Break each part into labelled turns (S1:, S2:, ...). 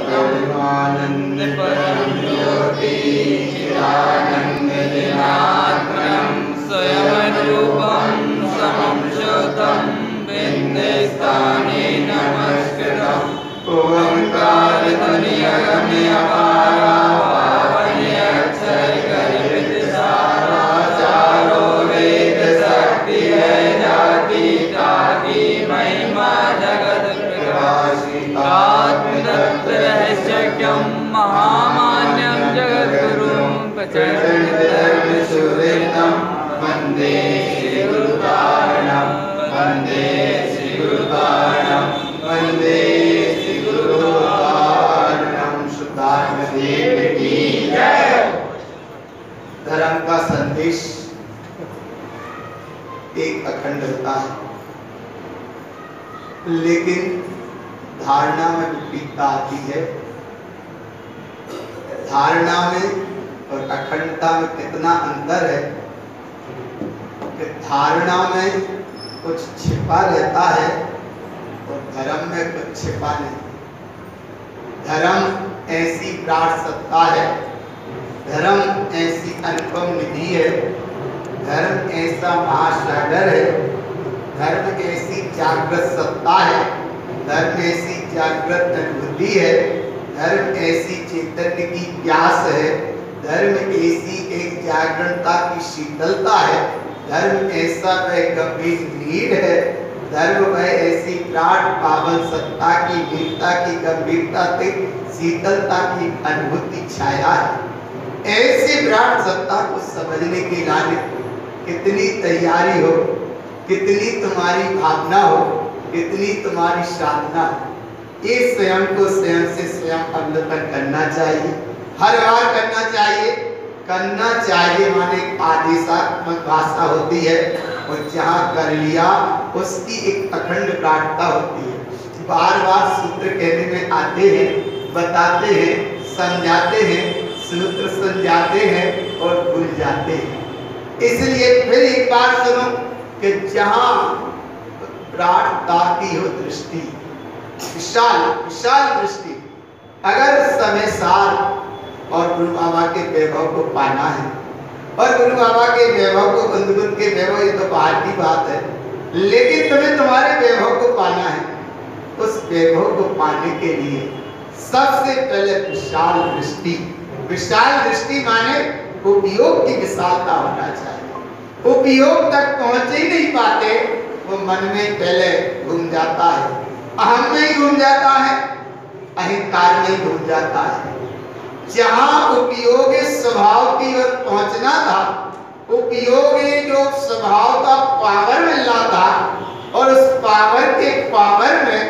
S1: ब्रह्मानंद परम ज्योति चिदानंद जनार्दनम स्वयं रूपम समं श्रुतं भिन्ने स्थाने नमस्कृतम् ओंकार ध्वनि अगम्य अपारा पावन्य अक्षय कल्पित सारा चारों वेद शक्ति है जाति ताकि महिमा जगत प्रकाशिता आत्मतत्व रहस्यज्ञं महामान्यं जगद्गुरुं प्रचण्डधर्मसुहृतं वन्दे श्रीगुरुकारणं वन्दे श्रीगुरुकारणं वन्दे देव की जय। धर्म का संदेश एक अखंडता है, लेकिन धारणा में विपरीतता आती है। धारणा में और अखंडता में कितना अंतर है कि धारणा में कुछ छिपा रहता है और धर्म में कुछ छिपा नहीं। धर्म ऐसी विराट सत्ता है, धर्म ऐसी अनुपम निधि है, धर्म ऐसा महासागर है, धर्म ऐसी जागृत सत्ता है, धर्म ऐसी जागृत अनुभूति है, धर्म ऐसी चैतन्य की प्यास है, धर्म ऐसी एक जागरणता की शीतलता है, धर्म ऐसा वह गंभीर नीड है, धर्म वह ऐसी विराट पावन सत्ता की वीरता की गंभीरता से शीतलता की अनुभूति छाया है। ऐसी विराट सत्ता को समझने के लिए कितनी तैयारी हो, कितनी तुम्हारी भावना हो, कितनी तुम्हारी साधना हो। ये स्वयं को स्वयं से स्वयं अवलोकन करना चाहिए, हर बार करना चाहिए। करना चाहिए माने आदेशात्मक भाषा होती है, और जहाँ कर लिया उसकी एक अखंड प्रार्थना होती है। बार बार सूत्र कहने में आते हैं, बताते हैं, समझाते हैं, सूत्र समझाते हैं और भूल जाते हैं। इसलिए फिर एक बार सुनो कि जहाँ प्रार्थना की हो दृष्टि, विशाल विशाल दृष्टि, अगर समय सार और गुरु बाबा के वैभव को पाना है, और गुरु बाबा के वैभव को, बंधुगुण के वैभव, ये तो बाहर की बात है, लेकिन तुम्हें तुम्हारे वैभव को पाना है। उस वैभव को पाने के लिए सबसे पहले विशाल दृष्टि, विशाल दृष्टि माने उपयोग की विशालता होना चाहिए। उपयोग तक पहुंच ही नहीं पाते, वो मन में पहले घूम जाता है, अहम में ही घूम जाता है, अहंकार में ही घूम जाता है। जहां उपयोग स्वभाव की ओर पहुंचना था, उपयोग जो स्वभाव का पावर मिलना था, और उस पावर के पावर में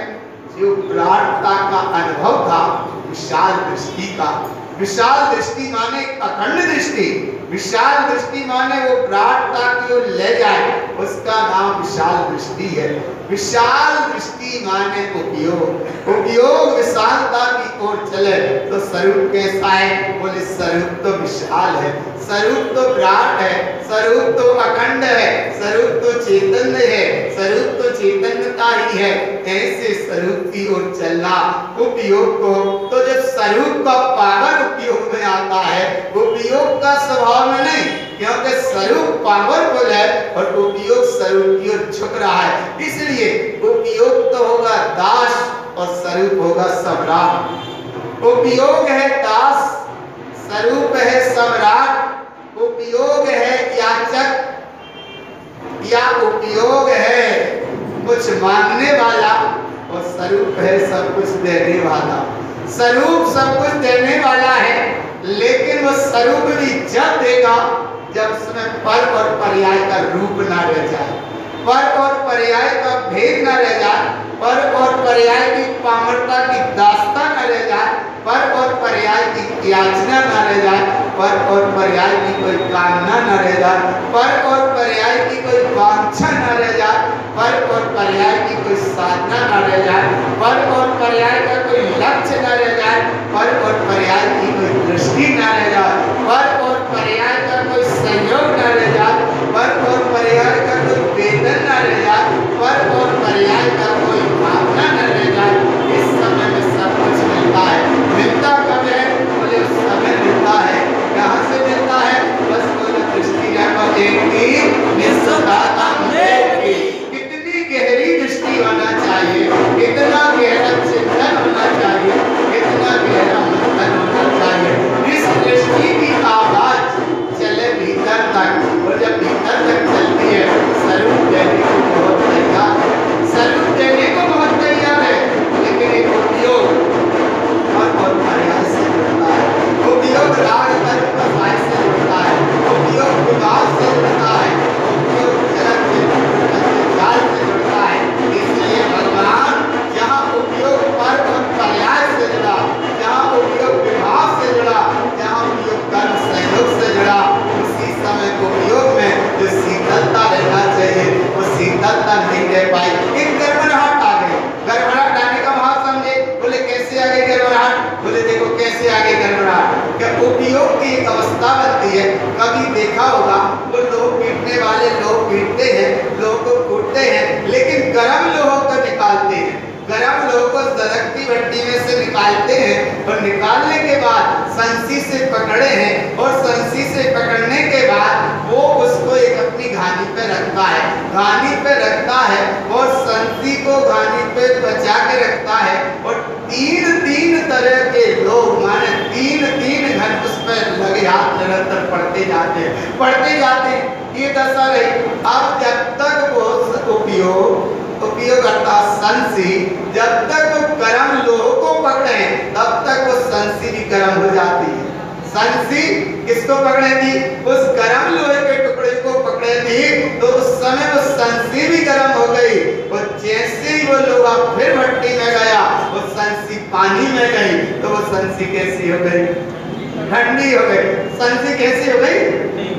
S1: जो विराटता का अनुभव था, विशाल दृष्टि का। विशाल दृष्टि माने अखंड दृष्टि, विशाल दृष्टि माने वो विराटता की ओर ले जाए, उसका नाम विशाल दृष्टि है। विशाल दृष्टि माने उपयोग, उपयोग विशालता की ओर चले तो स्वरूप कैसा है? बोले स्वरूप तो विशाल है, स्वरूप तो विराट है, स्वरूप तो अखंड है, स्वरूप तो चैतन्य है, स्वरूप तो चैतन्यता ही है। ऐसे स्वरूप की ओर चलना उपयोग को, तो जब स्वरूप का पावर उपयोग में आता है, उपयोग का स्वभाव में नहीं, क्योंकि स्वरूप पावरफुल है और उपयोग स्वरूप की ओर झुक रहा है। इसलिए उपयोग तो होगा दास और स्वरूप होगा सम्राट। उपयोग है दास, स्वरूप है सम्राट। उपयोग है याचक या उपयोग है कुछ मांगने वाला, और स्वरूप है सब कुछ देने वाला। स्वरूप सब कुछ देने वाला है, लेकिन वो स्वरूप भी जब देगा जब उसमें पर और पर्याय का रूप ना रह जाए, पर और पर्याय का भेद ना रह जाए, पर और पर्याय की पामरता की दास्ता न रह जाए, पर और पर्याय की याचना न रह जाए, पर और पर्याय की कोई कामना न रह जाए, पर और पर्याय की कोई वांछा न रह जाए, पर और पर्याय की कोई साधना न रह जाए, पर और पर्याय का कोई लक्ष्य न रह जाए, पर और पर्याय की कोई दृष्टि न रह जाए, पर और पर्याय का कोई संयोग न रह जाए, पर और पर्याय का कोई वेदन न रह जाए, पर और पर्याय का कोई भावना न रह जाए। इस समय में सब कुछ मिलता है। उपयोग की एक अवस्था बनती है। कभी देखा होगा वो लोग पीटने वाले लोग पीटते हैं, लोगों को कूटते हैं, लेकिन गर्म लोगों को निकालते हैं, गर्म लोगों को दरकती भट्टी में से निकालते हैं और निकालने के बाद संसी से पकड़े हैं और संसी से पकड़ने के बाद वो उसको एक अपनी घानी पे रखता है, घानी पे रखता है और संसी को घानी पे बचा के रखता है और तीन तरह के लोग माने तीन घंटे उस पर लगे हाथ निरंतर पढ़ते जाते हैं। ये दशा रही। अब जब तक वो उपयोगकर्ता संसी जब तक वो गर्म लोगों को पकड़े तब तक वो संसी भी गर्म हो जाती है। संसी किसको पकड़े थी? उस गर्म लोहे के टुकड़े को पकड़े थी, तो उस समय वो संसी भी गर्म हो गई और जैसे ही वो लोहा फिर भट्टी में गया, वो संसी पानी में गई, तो वो संसी कैसी हो गई? ठंडी हो गई। संसी कैसी हो गई?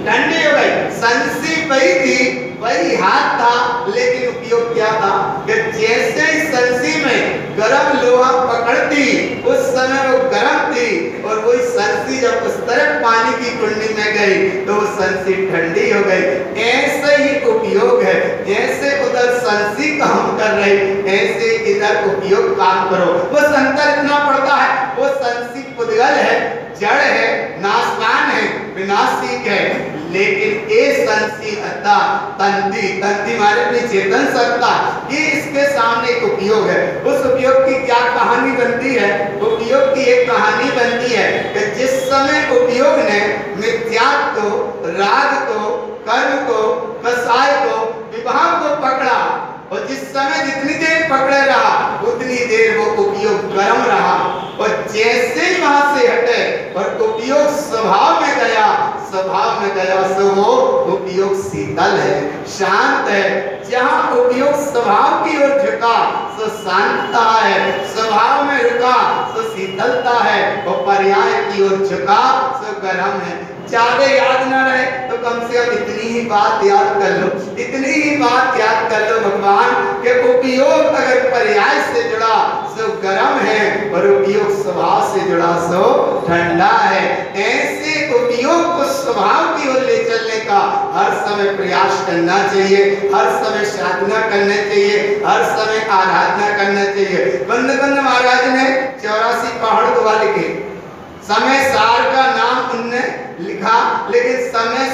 S1: ठंडी हो गई। संसी वही थी, वही हाथ था, लेकिन उपयोग क्या था कि जैसे ही संसी में गर्म लोहा पकड़ती उस समय वो गर्म थी और वही संसी जब उस तरफ पानी की कुंडी में गई तो वो संसी ठंडी हो गई। ऐसे ही उपयोग है, जैसे उधर संसी काम कर रही ऐसे इधर उपयोग काम करो। बस अंतर इतना पड़ता है, वो संसी पुद्गल है, जड़ है, नाशवान है, विनाशिक है, लेकिन ये संसी तंती माने अपनी चेतन सत्ता, ये इसके सामने एक उपयोग है। उस उपयोग की क्या कहानी बनती है? उपयोग की एक कहानी बनती है कि जिस समय उपयोग ने मिथ्यात्व को, राग को, कर्म को, कसाय को, विवाह को पकड़ा और जिस समय जितनी देर पकड़े रहा उतनी देर वो उपयोग गर्म रहा और जैसे ही वहां से हटे और उपयोग स्वभाव में गया सो वो उपयोग शीतल है, शांत है। जहाँ उपयोग स्वभाव की ओर झुका सो शांतता है, स्वभाव में रुका सो शीतलता है और पर्याय की ओर झुका सो गर्म है। ज्यादा याद ना रहे तो कम से कम इतनी ही बात याद कर लो, इतनी ही बात याद कर लो भगवान के उपयोग अगर पर्याय से जुड़ा सो गर्म है और उपयोग स्वभाव से जुड़ा सो ठंडा है। ऐसे उपयोग को स्वभाव की ओर ले चलने का हर समय प्रयास करना चाहिए, हर समय साधना करना चाहिए, हर समय आराधना करना चाहिए। बंदकंद महाराज ने 84 पहाड़ दुआ लिखे, समय सार का नाम उनने लिखा, लेकिन समय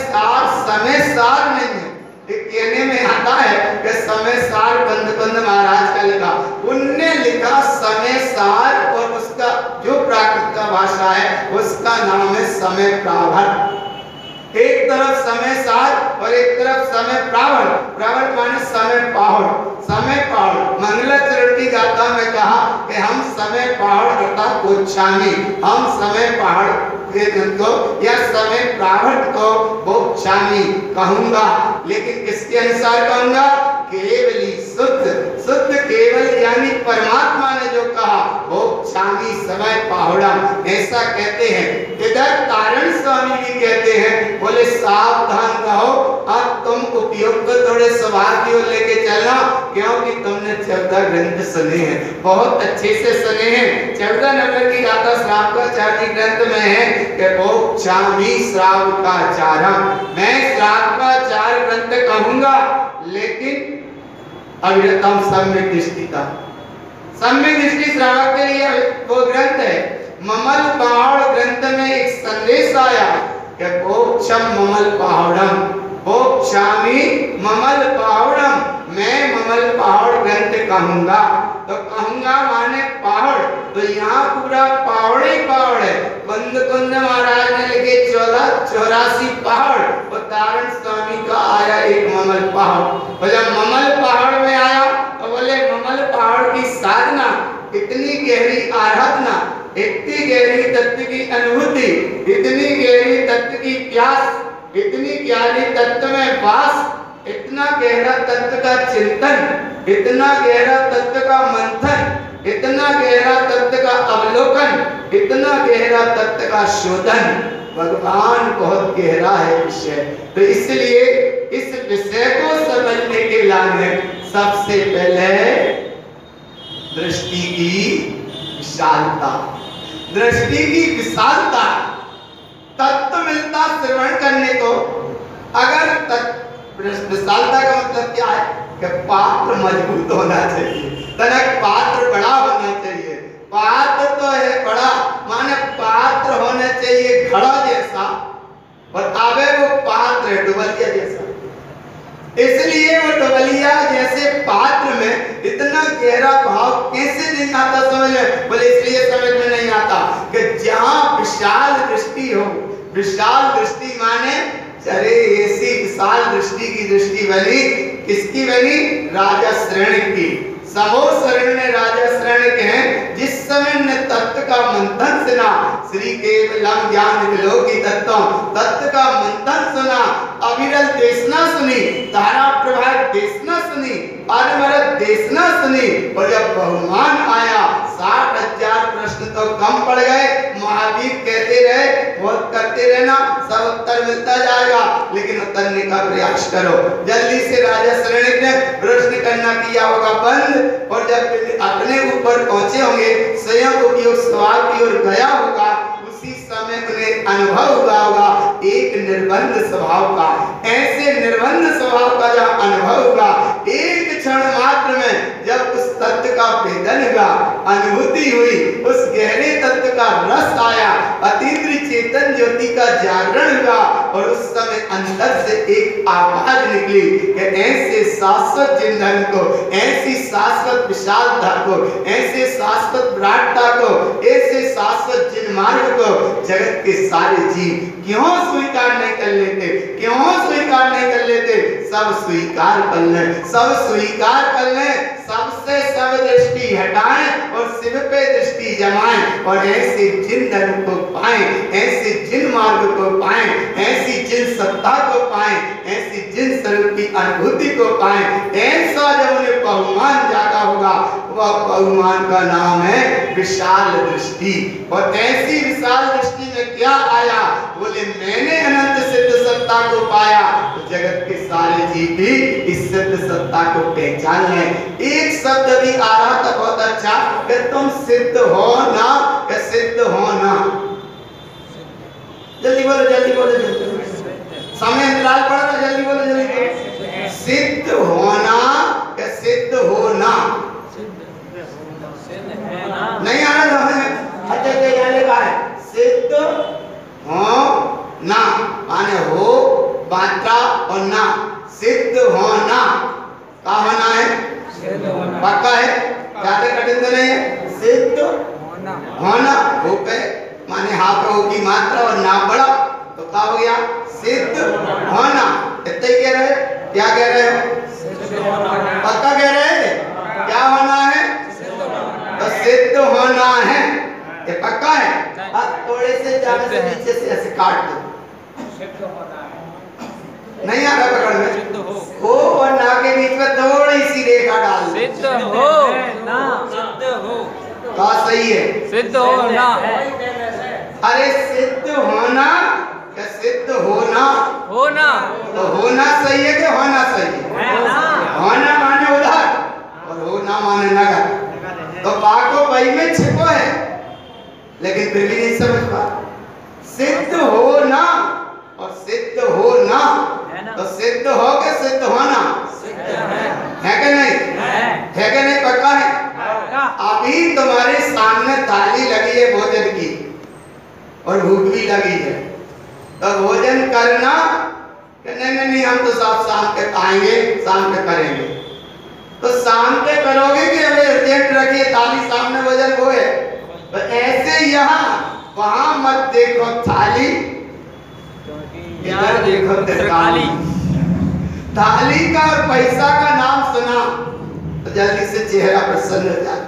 S1: सार नहीं है। एक कहने में आता है कि समय सार बंदकंद महाराज का लिखा, उनने लिखा समय सार और उसका जो प्राकृत का भाषा है उसका नाम है समय प्रावर्त। एक तरफ समय सार और एक तरफ समय प्रावर्त। प्रावर्त माने समय पहाड़, समय पहाड़। मंगलाचरण की गाथा में कहा कि हम समय पहाड़ अर्थात गोच्छामी, हम समय पहाड़ को या समय प्रावर्त को गोच्छामी कहूंगा, लेकिन किसके अनुसार कहूंगा? केवली शुद्ध केवल यानी परमात्मा ने जो कहा वो स्वामी समय पहाड़म, ऐसा कहते हैं। इधर कारण स्वामी भी कहते हैं, बोले सावधान रहो, अब तुम उपयोग को थोड़े स्वभाव की ओर लेके चलना, क्योंकि तुमने 14 ग्रंथ सुने हैं, बहुत अच्छे से सुने हैं। 14 नंबर की गाथा श्रावकाचार्य ग्रंथ में है कि वो स्वामी श्रावकाचारम, मैं श्रावकाचार ग्रंथ कहूंगा, लेकिन अविरतम सम्यक दृष्टिता। सम्यक दृष्टि श्रावक के लिए वो ग्रंथ है। ममल पहाड़ ग्रंथ में एक संदेश आया कि मोक्षम ममल पहाड़म, मोक्षामी ममल पहाड़म, मैं ममल पहाड़ ग्रंथ कहूंगा। तो कहूंगा माने पहाड़, तो यहाँ पूरा पहाड़ ही पहाड़ है। बंदकुंद महाराज ने लिखे 84 पहाड़ और तारण स्वामी का आया एक ममल पहाड़। और जब ममल पहाड़ में आया तो बोले ममल पहाड़ की साधना, इतनी गहरी आराधना, इतनी गहरी तत्व की अनुभूति, इतनी गहरी तत्व की प्यास, इतनी गहरी तत्व में वास, इतना गहरा तत्व का चिंतन, इतना गहरा तत्व का मंथन, इतना गहरा तत्व का अवलोकन, इतना गहरा तत्व का शोधन। भगवान बहुत गहरा है विषय, तो इसलिए इस विषय को समझने के लिए सबसे पहले दृष्टि की विशालता, दृष्टि की विशालता, तत्व मिलता श्रवण करने को। अगर विशालता का मतलब क्या है कि पात्र मजबूत होना चाहिए, तनक पात्र बड़ा होना चाहिए। पात्र तो है बड़ा, माने पात्र होना चाहिए घड़ा जैसा, और आवे वो पात्र है डुबलिया जैसा। इसलिए वो डुबलिया जैसे पात्र में इतना गहरा भाव कैसे नहीं आता समझ में? बोले इसलिए समझ में नहीं आता कि जहां विशाल दृष्टि हो, विशाल दृष्टि माने अरे ऐसी विशाल दृष्टि की दृष्टि बनी, किसकी बनी? राजा श्रेणी की। समो शरण ने राजा श्रेणी के हैं, जिस समय ने तत्व का मंथन सुना, श्री केवलम ज्ञान विलोकी तत्व, तत्व का मंथन सुना, अविरल देशना सुनी, धारा प्रभा देशना सुनी, अनवरत देशना सुनी, और जब बहुमान आया 60,000 प्रश्न तो कम पड़ गए। महावीर कहते रहे बहुत करते रहना, सब उत्तर मिलता जाएगा, लेकिन उतरने का प्रयास करो। जल्दी से राजा श्रेणी ने प्रश्न करना किया होगा बंद, और जब अपने ऊपर पहुंचे होंगे, स्वयं उपयोग स्वभाव की ओर गया होगा, उसी समय उन्हें अनुभव हुआ होगा एक निर्बंध स्वभाव का। ऐसे निर्बंध स्वभाव का जब अनुभव हुआ, एक क्षण मात्र में जब उस तत्व का भेदन हुआ, अनुभूति हुई, उस गहरे तत्व का रस आया, अतीन्द्रिय चेतन ज्योति का जागरण हुआ, और उस समय अंदर से एक आवाज निकली कि ऐसे शाश्वत चिंतन को, ऐसी शाश्वत विशालता को, ऐसे शाश्वत विराटता को, ऐसे शाश्वत जिन मार्ग को जगत के सारे जीव क्यों स्वीकार नहीं कर लेते? क्यों स्वीकार नहीं कर लेते? सब स्वीकार कर लें, सब स्वीकार कर लें, सबसे सब दृष्टि हटाएं और शिव पे दृष्टि जमाएं, और ऐसे जिन धर्म को पाएं, ऐसे जिन मार्ग को पाएं, ऐसी जिन सत्ता को पाएं, ऐसी जिन स्वरूप की अनुभूति को पाएं। ऐसा जब उन्हें बहुमान जागा होगा, वह बहुमान का नाम है विशाल दृष्टि। और ऐसी विशाल दृष्टि में क्या आया? बोले मैंने अनंत सिद्ध सत्ता को पाया, तो जगत के सारे जीव भी इस सिद्ध सत्ता को पहचान लें। एक शब्द भी आ रहा था बहुत अच्छा कि तुम सिद्ध हो ना, कि सिद्ध हो ना। जल्दी बोलो, जल्दी बोलो, जल्दी बोलो, समय अंतराल पड़ा ना, जल्दी बोलो, जल्दी बोलो। सिद्ध होना कि सिद्ध होना? नहीं आ रहा है? अच्छा क्या लिखा है? सिद्ध हो ना, माने हो मात्रा और ना, सिद्ध होना का होना है, पक्का है, ज्यादा कठिन तो नहीं है। सिद्ध होना, हो पे माने हा पे हो की मात्रा और ना बड़ा, तो क्या हो गया? सिद्ध होना। इतना ही कह रहे, क्या कह रहे हो? पक्का कह रहे हैं? क्या होना है? तो सिद्ध होना है, ये पक्का है। अब थोड़े से जाने से नीचे से ऐसे काट दो, नहीं आ रहा पकड़ में। हो और ना के बीच में थोड़ी सी रेखा डाल दो।
S2: सिद्ध हो ना, सिद्ध हो
S1: क्या सही है?
S2: सिद्ध हो ना।
S1: अरे सिद्ध होना या सिद्ध होना?
S2: होना।
S1: तो होना सही है कि होना सही है? होना माने उधर और होना माने नगर। तो बाको बई में छिपो है, लेकिन फिर भी नहीं समझ पा। सिद्ध होना और सिद्ध होना, तो सिद्ध हो के सिद्ध होना है कि नहीं? है कि नहीं? पक्का है? अभी तुम्हारे सामने थाली लगी है भोजन की और भूख भी लगी है, तो भोजन करना कि नहीं हम तो सब शाम के आएंगे, शाम के करेंगे। तो शाम के करोगे कि अभी अर्जेंट रखिए थाली सामने भोजन को है? तो ऐसे यहाँ वहां मत देखो थाली, इधर देखो तरकाली। थाली का और पैसा का नाम सुना तो जल्दी से चेहरा प्रसन्न हो जाता है।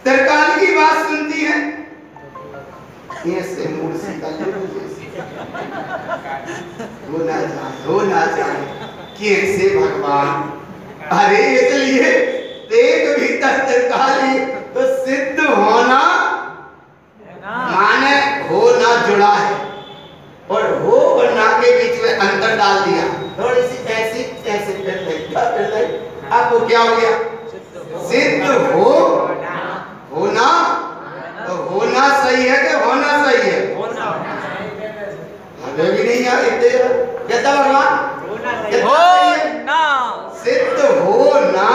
S1: तरकाली की बात सुनती है, ये से मूर्ति का हो ना जाए कैसे भगवान। अरे इसलिए देख भीतर तरकाली, तो सिद्ध होना माने होना जुड़ा है, और हो और ना के बीच में अंतर डाल दिया, थोड़ी सी ऐसी ऐसे आपको क्या हो गया? सिद्ध हो होना, तो होना सही है कि होना सही है? बोले भी नहीं यार इतने कहता भगवान
S2: हो ना
S1: सिद्ध हो ना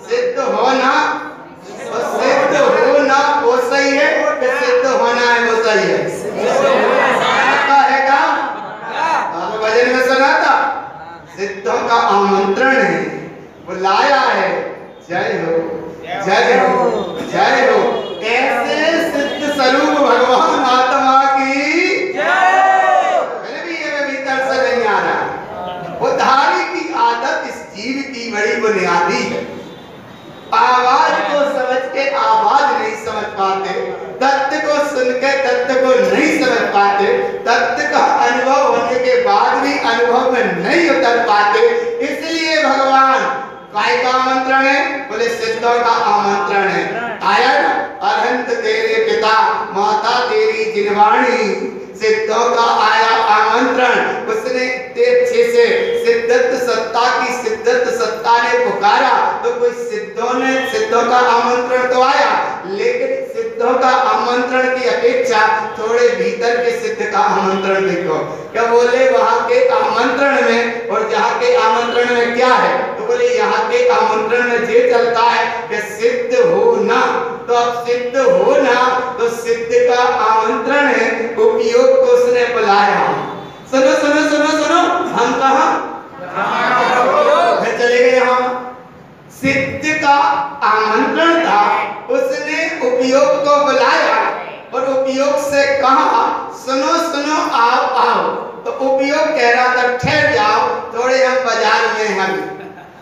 S1: सिद्ध हो ना और सिद्ध हो ना वो सही है कि सिद्ध होना है वो सही है है का आपने भजन में सुना था सिद्धों का आमंत्रण है बुलाया है जय हो जय हो जय हो ऐसे सिद्ध स्वरूप भगवान आत्मा की जय भी ये भीतर से नहीं आ रहा उद्धारी की आदत इस जीव की बड़ी बुनियादी है आवाज को समझ के आवाज नहीं समझ पाते तत्व को सुन के तत्व को नहीं समझ पाते तत्व का अनुभव होने के बाद भी अनुभव में नहीं उतर पाते इसलिए भगवान काय का आमंत्रण है बोले सिद्धों का आमंत्रण है आया ना अनंत तेरे पिता माता तेरी जिनवाणी सिद्धों का आया आमंत्रण उसने तेरे से सिद्धत्व सत्ता की सिद्धत्व सत्ता ने पुकारा तो कोई सिद्धों का आमंत्रण तो आया लेकिन सिद्धों का आमंत्रण की अपेक्षा थोड़े भीतर के सिद्ध का आमंत्रण देखो क्या बोले वहां के आमंत्रण में और जहाँ के आमंत्रण में क्या है तो बोले यहाँ के आमंत्रण में ये चलता है कि सिद्ध होना तो अब सिद्ध होना तो सिद्ध का आमंत्रण है उपयोग को उसने बुलाया सुनो सुनो सुनो सुनो हम कहा चले गए हम सिद्ध का आमंत्रण था उसने उपयोग को बुलाया और उपयोग से कहा सुनो सुनो आओ आओ तो उपयोग कह रहा था ठहर जाओ थोड़े हम बाजार में हैं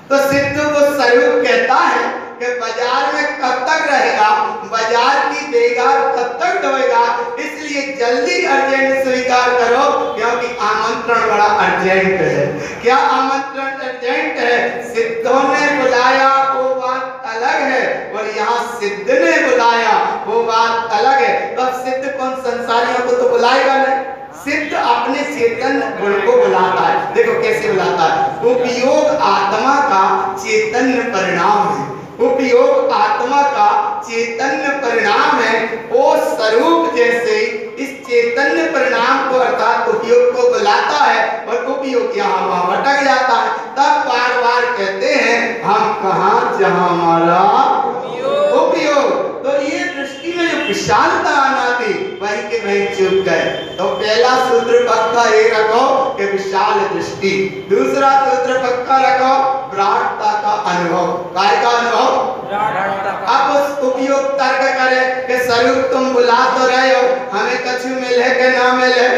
S1: तो सिद्ध को स्वरूप कहता है कि बाजार में कब तक रहेगा बाजार की बेगार कब तक ढोएगा इसलिए जल्दी अर्जेंट स्वीकार करो क्योंकि आमंत्रण बड़ा अर्जेंट है क्या आमंत्रण अर्जेंट है सिद्धों ने बुलाया वो बात अलग है और यहाँ सिद्ध ने बुलाया वो बात अलग है तो अब सिद्ध कौन संसारियों को तो बुलाएगा नहीं सिद्ध अपने चेतन गुण को बुलाता है देखो कैसे बुलाता है उपयोग आत्मा का चैतन्य परिणाम है उपयोग आत्मा का चैतन्य परिणाम है वो स्वरूप जैसे इस चैतन्य परिणाम को अर्थात उपयोग को बुलाता है और उपयोग यहाँ वहाँ भटक जाता है तब बार बार कहते हैं हम कहाँ जहाँ हमारा उपयोग तो ये दृष्टि में जो विशालता आना थी वही के वही चुप गए तो पहला सूत्र पक्का ये रखो कि विशाल दृष्टि दूसरा सूत्र पक्का रखो विराटता का अनुभव काय का अनुभव अब उस उपयोग तर्क करे कि स्वरूप तुम बुला तो रहे हो हमें कछु मिले कि ना मिले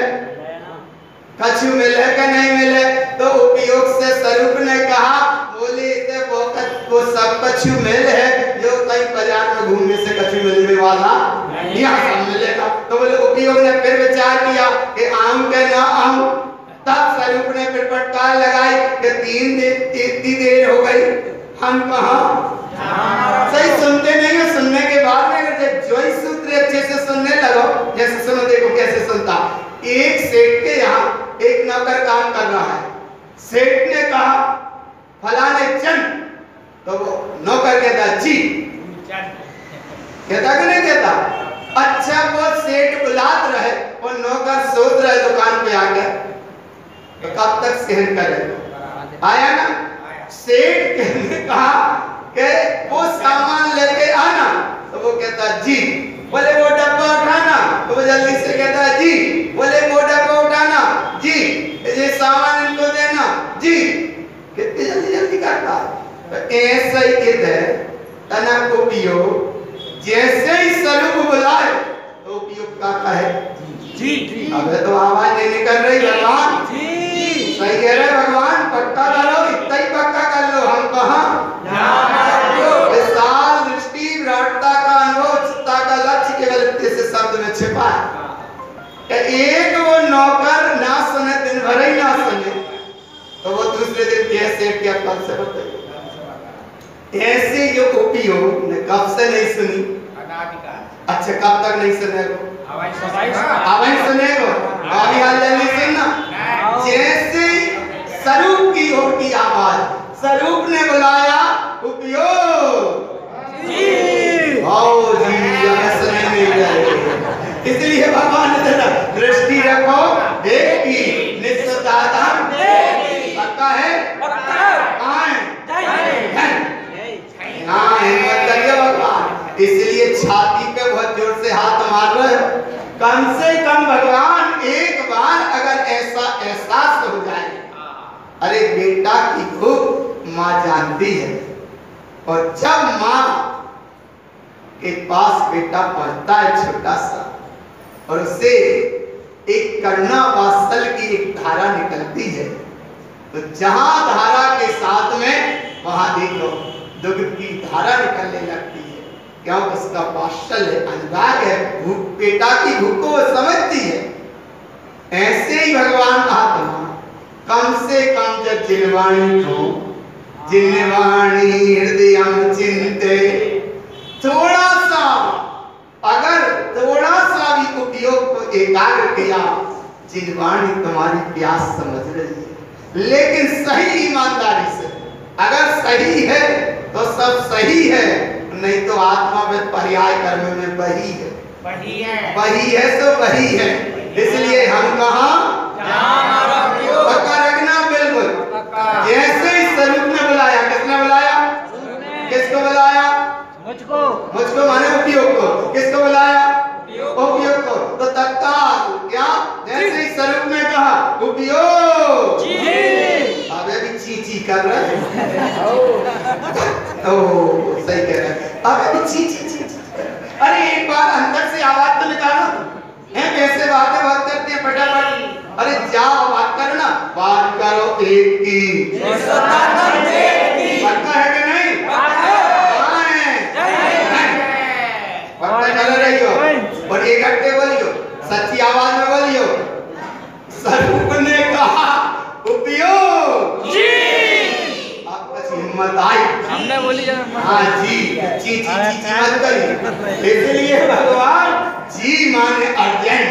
S1: कछु मिले कि नहीं मिले तो उपयोग से स्वरूप ने कहा बोले वो सब कछु मिल है जो कहीं बाजार में घूमने से कछु मिलने वाला यहाँ सब मिलेगा तो बोले उपयोग ने फिर विचार किया कि आऊं के ना आऊं तब स्वरूप ने फिर फटकार लगाई कि इतनी देर हो गई हम कहाँ सही सुनते नहीं है सुनने के बाद में अगर जो ही सूत्र अच्छे से सुनने लगो जैसे सुनो देखो कैसे सुनता एक सेठ के यहाँ एक नौकर काम कर रहा है सेठ ने कहा फलाने चंद तो वो नौकर कहता जी कहता कि नहीं कहता अच्छा वो सेठ बुलात रहे और नौकर सोच रहे दुकान पे आके तो कब तक सहन करे आया ना सेठ ने कहा कि वो सामान लेके आना तो वो कहता जी बोले वो डब्बा उठाना तो वो जल्दी से कहता जी बोले वो डब्बा उठाना जी ये सामान इनको देना जी कितनी जल्दी जल्दी करता है तो ऐसा ही कहते हैं तनक उपयोग जैसे ही स्वरूप बुलाए तो उपयोग का है जी अब तो आवाज नहीं निकल रही भगवान जी सही कह रहे भगवान पक्का करो इतना ही पक्का कर लो हम कहाँ विशाल दृष्टि विराटता का अनुभव चित्ता का लक्ष्य केवल इतने से शब्द में छिपा है एक वो नौकर ना सुने दिन भर ही ना सुने तो वो दूसरे दिन कैसे क्या कल से बताइए ऐसे जो उपयोग ने कब से नहीं सुनी अच्छा कब तक नहीं सुने अभी सुनेगो अभी हाल नहीं सुनना जैसे स्वरूप की ओर की आवाज स्वरूप ने बुलाया उपयोग जी आओ जी सुने नहीं रहे इसलिए भगवान ने दृष्टि रखो एक की, निश्चितार्थम पक्का है, कहाँ है? हाँ, हिम्मत करिए भगवान। इसलिए छाती पे बहुत जोर से हाथ मार रहे हो। कम से कम भगवान एक बार अगर ऐसा एहसास हो जाए, अरे बेटा की भूख माँ जानती है, और जब माँ के पास बेटा पहुंचता है छोटा सा, और उसे एक करुणा वात्सल की एक धारा निकलती है, तो जहां धारा के साथ में वहां देखो दुग्ध की धारा निकलने लगती है। क्या उसका वात्सल्य अनुराग है, भूख, बेटा की भूख को वो समझती है। ऐसे ही भगवान आत्मा कम से कम जब जिनवाणी हो, जिनवाणी हृदयम चिंते, थोड़ा सा अगर थोड़ा सा भी उपयोग को एकाग्र किया, जिनवाणी तुम्हारी प्यास समझ रही है, लेकिन सही ईमानदारी से। अगर सही है तो सब सही है, नहीं तो आत्मा में पर्याय कर्म में वही है, वही है तो वही है। इसलिए हम कहाँ पक्का रखना, बिल्कुल जैसे ही स्वरूप ने बुलाया, किसने बुलाया? किसको बुलाया? मुझको माने उपयोग को। किसको बुलाया? उपयोग को। तो तत्काल क्या, जैसे ही स्वरूप ने कहा उपयोग, अबे भी ची कर रहे हैं। ओ सही कह रहे हैं, अबे भी ची। अरे एक बार अंदर से आवाज तो निकालो, हैं कैसे बातें बात करते हैं फटाफट। अरे जाओ बात करो ना, बात करो एक की, पक्का है कि नहीं? पक्का चल रही हो, और एक घंटे बोलियो, सच्ची आवाज में बोलियो। स्वरूप ने कहा उपयोग जी, आपकी हिम्मत आई, हमने बोली हाँ जी, ची मत करिए। इसलिए भगवान जी माने अर्जेंट,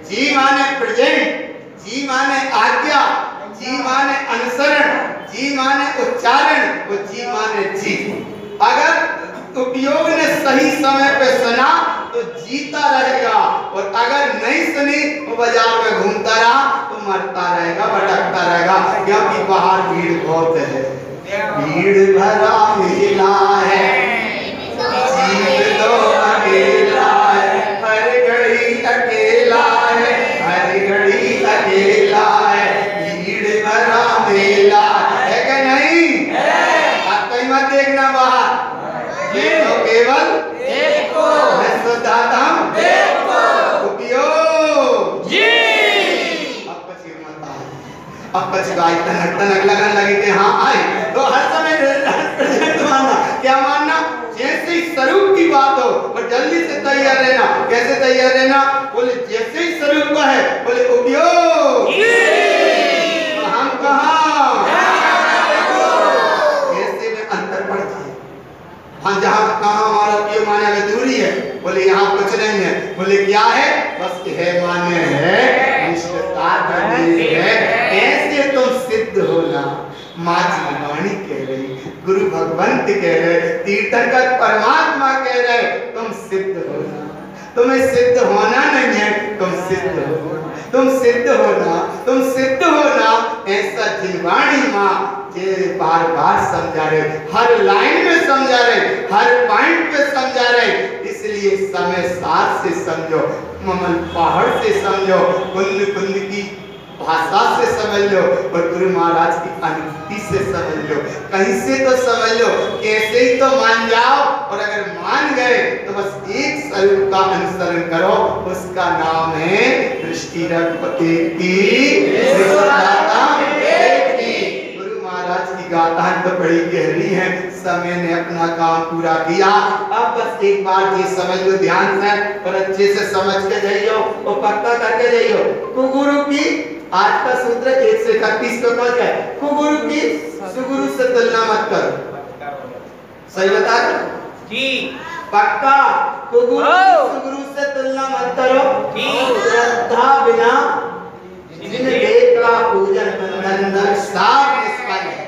S1: जी माने प्रेजेंट, जी माने आज्ञा, जी माने अनुसरण, जी माने उच्चारण, और जी माने जी। अगर उपयोग ने सही समय पे सुना तो जीता रहेगा, और अगर नहीं सुनी तो बाजार में घूमता रहा तो मरता रहेगा, भटकता रहेगा, क्योंकि बाहर भीड़ बहुत है, भीड़ भरा मेला है, जीव तो अकेला है, हर घड़ी अकेला है, हर घड़ी अकेला है, भीड़ भरा मेला है कि नहीं? आप कहीं मत देखना बाहर, तो केवल एक को निश्चितार्थम एक को उपयोग जी। अब पछी मत आए, अब पछी गाय तनक लगने लगी कि हाँ आए, तो हर समय प्रेजेंट मानना। क्या मानना? जैसे ही स्वरूप की बात हो और जल्दी से तैयार रहना। कैसे तैयार रहना? बोले जैसे ही स्वरूप का है बोले उपयोग जी। हम कहाँ कैसे में अंतर पड़ जाए, हम जहाँ कहाँ हमारा उपयोग माने में दूरी है, बोले यहाँ कुछ नहीं है, बोले क्या है? बस है माने है, निष्ठता है। ऐसे तुम सिद्ध होना, माँ जीवाणी कह रही, गुरु भगवंत कह रहे, तीर्थंकर परमात्मा कह रहे, तुम सिद्ध होना। तुम्हें सिद्ध होना नहीं है, तुम सिद्ध हो, तुम सिद्ध होना, तुम सिद्ध होना। ऐसा जिनवाणी माँ बार बार समझा रहे, हर लाइन में समझा रहे, हर पॉइंट पे समझा रहे। इसलिए समय साथ से समझो, ममल पहाड़ से समझो, कुंद कुंद की भाषा से समझ लो, और गुरु महाराज की अनुभूति से समझ लो, कहीं से तो समझ लो, कैसे ही तो मान जाओ। और अगर मान गए तो बस एक स्वरूप का अनुसरण करो, उसका नाम है दृष्टि रखो एक की। गुरु महाराज की गाथाएं तो बड़ी गहरी है, समय ने अपना काम पूरा किया। अब बस एक बार ये समझ लो ध्यान से, और अच्छे से समझ के जाइयो और पक्का करके जाइयो। गुरु की आज का सूत्र 131 को पहुंच गए। कुगुरु की सुगुरु से तुलना मत करो, सही बता जी, पक्का। कुगुरु की सुगुरु से तुलना मत करो, श्रद्धा बिना जिन देव का पूजन बंधन साफ निष्फल है।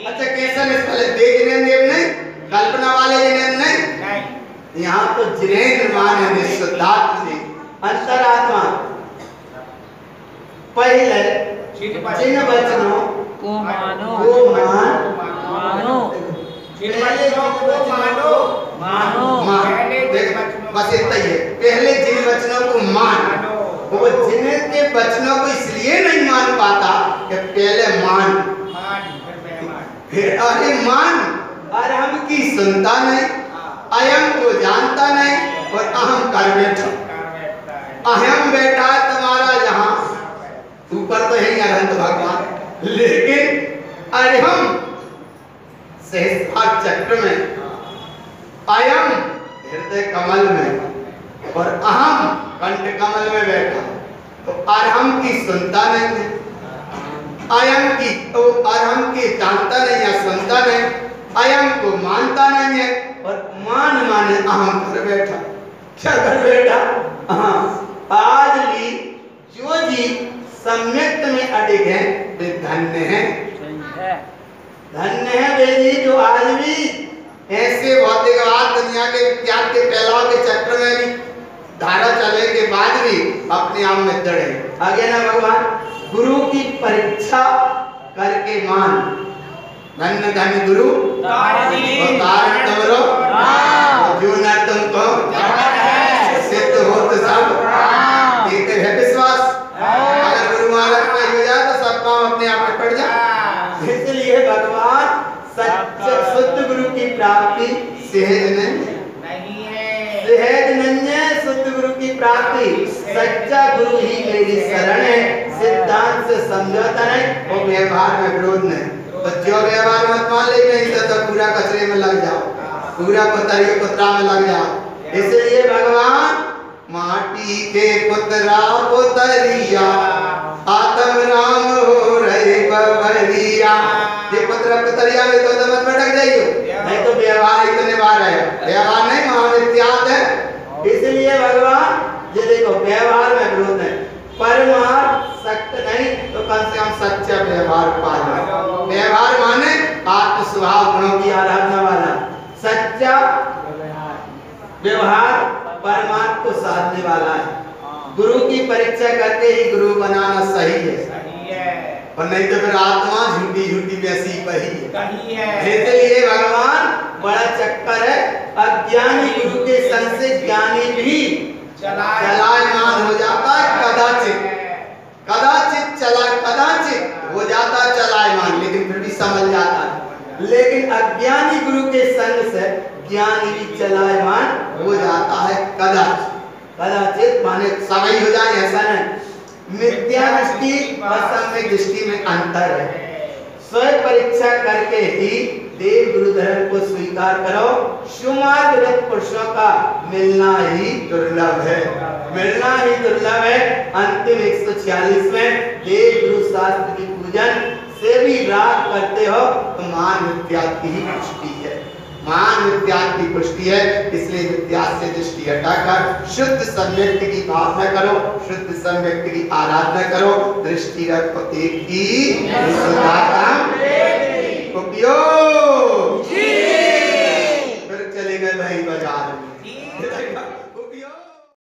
S1: अच्छा कैसा निष्फल है? देव नहीं, कल्पना वाले जिनेन्द्र नहीं, यहाँ तो जिनेन्द्र मान है निश्चितार्थ जी, अंतरात्मा पहले जिन वचनों
S2: को मानो
S1: मानो बस इतना ही है। पहले जिन वचनों को मान, वो जिनके वचनों को इसलिए नहीं मान पाता कि पहले मान फिर अरे मान, अरहम की सुनता नहीं, अयम को जानता नहीं और अहम कर बैठा। अहम बैठा है तुम्हारा जहां ऊपर तो है अनंत भगवान, लेकिन अरहम सहस्त्रार चक्र में, अयम हृदय कमल में और अहम कंठ कमल में बैठा। तो अरहम की सुनता नहीं है, अयम की तो अरहम की जानता नहीं या सुनता नहीं, अयम को मानता नहीं है और मान माने अहम कर बैठा। क्या कर बैठा? आज भी जो जी सम्यक्त में अडिग है वे धन्य है, धन्य है वे जी जो आज भी ऐसे भौतिकवाद दुनिया के विज्ञान के फैलाव के चक्र में भी धारा चलने के बाद भी अपने आप में दृढ़ है। आगे ना भगवान गुरु की परीक्षा करके मान, धन्य धन्य गुरु कारण तुमरो जो न तुमको सिद्ध हो तो सब एक है विश्वास। अगर गुरु महाराज का हो जाए तो सब काम अपने आप में पड़ जाए। इसलिए भगवान सच्चे शुद्ध गुरु की प्राप्ति सहज नहीं है, सहज नहीं है शुद्ध गुरु की प्राप्ति। सच्चा गुरु ही मेरी शरण है, सिद्धांत से समझौता नहीं और व्यवहार में विरोध नहीं। तो जो व्यवहार मत मान ले नहीं तो पूरा कचरे में लग जाओ, पूरा कुतरा में लग जाओ। इसलिए भगवान माटी के पुतरा पुतरिया आत्म राम हो रहे बबरिया। ये पुत्र पुतरिया में तो मत भटक जाइयो, नहीं तो व्यवहार ही तो निभा रहे हो, व्यवहार नहीं महामिथ्यात है। इसलिए भगवान ये देखो व्यवहार में विरोध है, परमार्थ सत्य नहीं तो कम से कम सच्चा व्यवहार पालो। व्यवहार माने आत्म स्वभाव गुणों की आराधना वाला सच्चा व्यवहार परमात्मा को साधने वाला है। गुरु की परीक्षा करके ही गुरु बनाना सही है, और नहीं तो फिर आत्मा झूठी झूठी वैसी वही है। इसलिए भगवान बड़ा चक्कर है, अज्ञानी गुरु के संग से ज्ञानी भी चलायमान हो जाता है। कदाचित हो जाता है चलायमान, लेकिन फिर भी समझ जाता है। लेकिन अज्ञानी गुरु के संग से ज्ञानी भी चलायमान हो जाता है। कदाचित माने समय हो जाए ऐसा नहीं। मिथ्या दृष्टि और सम्यक दृष्टि में अंतर है। स्वयं परीक्षा करके ही देव गुरु धर्म को स्वीकार करो। सुमार्ग पुरुषों का मिलना ही दुर्लभ है, मिलना ही दुर्लभ है। अंतिम 146 में देव गुरु शास्त्र की पूजन से भी राग करते हो तो मान विद्यात की ही पुष्टि है, मान विद्यात की पुष्टि है। इसलिए विद्यात से दृष्टि हटाकर शुद्ध सम्यक्त की भावना करो, शुद्ध सम्यक्त की आराधना करो। दृष्टि रखो एक ही, उपयोग